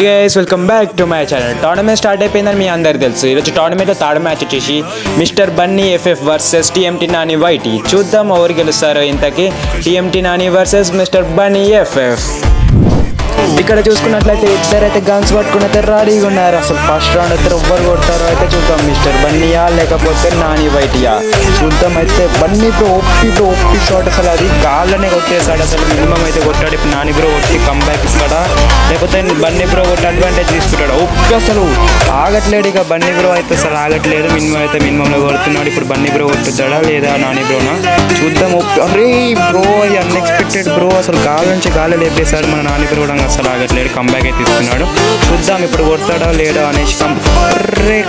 Guys welcome back to my channel. Tournament start అయిపోయిందని మీ అందరికి తెలుసు. ఈరోజు టోర్నమెంట్లో థర్డ్ మ్యాచ్ వచ్చేసి mister Bunny FF versus TMT Nani YT. చూద్దాం ఎవరు గెలుస్తారో. ఇంతకీ TMT Nani versus mister Bunny FF. ఇక్కడ చూసుకున్నట్లయితే ఇద్దరైతే గన్స్ పట్టుకుని అయితే రెడీగా ఉన్నారు. అసలు ఫస్ట్ రౌండ్ అయితే ఎవ్వరు కొడతారో అయితే చూద్దాం. మిస్టర్ బన్నీయా లేకపోతే నాని వైటీయా చూద్దాం. అయితే బన్నీ బ్రో ఒప్పి షాట్ అసలు అది గాల్లోనే కొట్టేశాడు. అసలు మినిమం అయితే కొట్టాడు. ఇప్పుడు నాని బ్రో కొట్టి కంబ్యాక్ ఇస్తాడా లేకపోతే బన్నీ బ్రో కొట్టి అడ్వాంటేజ్ తీసుకుంటాడు. ఒప్పి అసలు ఆగట్లేడు. ఇక బన్నీ బ్రో అయితే అసలు ఆగట్లేదు. మినిమంలో కొడుతున్నాడు. ఇప్పుడు బన్నీ బ్రో కొట్టుతాడా లేదా నాని బ్రోనా చూద్దాం. అరే బ్రో అది అన్ఎక్స్పెక్టెడ్ బ్రో. అసలు గాలి నుంచి గాలి లేపేశాడు మన నాని బ్రో. అసలు ఆగట్లేడు. కంబ్యాక్ అయితే ఇస్తున్నాడు. చూద్దాం ఇప్పుడు కొడతాడా లేడా అనేసి.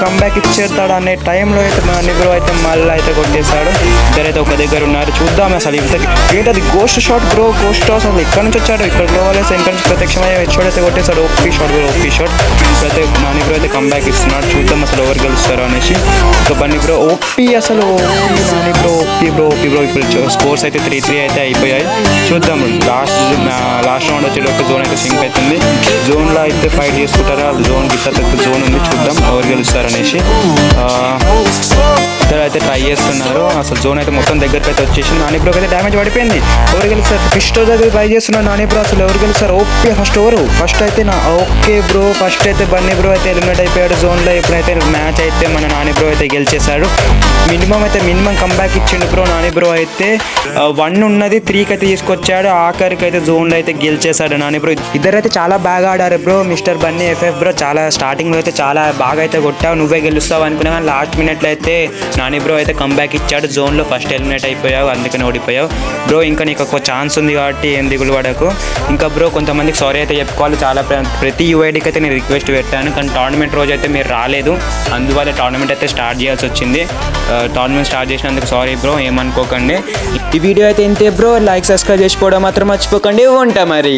కంబ్యాక్ ఇచ్చేస్తాడా అనే టైంలో అయితే నాని బ్రో అయితే మళ్ళీ అయితే కొట్టేశాడు. ఇద్దరైతే ఒక దగ్గర ఉన్నారు. చూద్దాం అసలు ఏంటది గోస్ట్ షాట్ బ్రో. గోస్ట్ అసలు ఇక్కడ నుంచి వచ్చాడు. ఇక్కడ గ్లోవలేసి ఇక్కడ నుంచి ప్రత్యక్షమయ్యే హెడ్ అయితే కొట్టేశాడు. ఒప్పి షాట్ బ్రో ఇప్పుడైతే నాని బ్రో అయితే కంబ్యాక్ ఇస్తున్నాడు. చూద్దాం అసలు ఎవరు గెలుస్తారో అనేసి. ఇంకా బన్నీ బ్రో ఒప్పి అసలు నాని బ్రో ఒప్పి బ్రో. ఇప్పుడు స్కోర్స్ అయితే 3-3 అయితే అయిపోయాయి. చూద్దాం లాస్ట్ రౌండ్ వచ్చేటప్పుడు జోన్ అయితే సింక్ అవుతుంది. జోన్లో అయితే ఫైట్ చేసుకుంటారా జోన్ గిట్ట జోన్ ఉంది. చూద్దాం ఎవరు గెలుస్తారనేసి. ఇద్దరు అయితే ట్రై చేస్తున్నారు. అసలు జోన్ అయితే మొత్తం దగ్గరికి అయితే వచ్చేసి నాని బ్రోకి అయితే డ్యామేజ్ పడిపోయింది. ఎవరు గెలుస్తారు? పిస్టో దగ్గర ట్రై చేస్తున్నారు నాని బ్రో. అసలు ఎవరు గెలుస్తారు? ఓకే ఫస్ట్ అయితే ఓకే బ్రో. ఫస్ట్ అయితే బన్నీ బ్రో అయితే ఎలిమినేట్ అయిపోయాడు జోన్లో. ఇప్పుడైతే మ్యాచ్ అయితే మన నాని బ్రో అయితే గెలిచేశాడు. మినిమం కంబ్యాక్ ఇచ్చిండు బ్రో. నాని బ్రో అయితే 1 ఉన్నది 3కి అయితే తీసుకొచ్చాడు. ఆఖరికి అయితే జోన్లో అయితే గెలిచేశాడు నాని బ్రో. ఇద్దరైతే చాలా బాగా ఆడారు bro. Mister Bunny FF bro చాలా స్టార్టింగ్లో అయితే చాలా బాగా అయితే కొట్టావు. నువ్వే గెలుస్తావు అనుకున్నా కానీ లాస్ట్ మినిట్లో అయితే నాని బ్రో అయితే కంబ్యాక్ ఇచ్చాడు. జోన్లో ఫస్ట్ ఎలిమినేట్ అయిపోయావు. అందుకని ఓడిపోయావు బ్రో. ఇంకా నీకు ఒక ఛాన్స్ ఉంది కాబట్టి ఏం దిగులు పడకు. ఇంకా బ్రో కొంతమందికి సారీ అయితే చెప్పుకోవాలి. చాలా ప్రతి యూఐడికి అయితే నేను రిక్వెస్ట్ పెట్టాను. కానీ టోర్నమెంట్ రోజు అయితే మీరు రాలేదు. అందువల్ల టోర్నమెంట్ అయితే స్టార్ట్ చేయాల్సి వచ్చింది. టోర్నమెంట్ స్టార్ట్ చేసినందుకు సారీ బ్రో, ఏమనుకోకండి. ఈ వీడియో అయితే ఇంతే బ్రో. లైక్ సబ్స్క్రైబ్ చేసుకోవడం మాత్రం మర్చిపోకండి. ఉంటా మరి.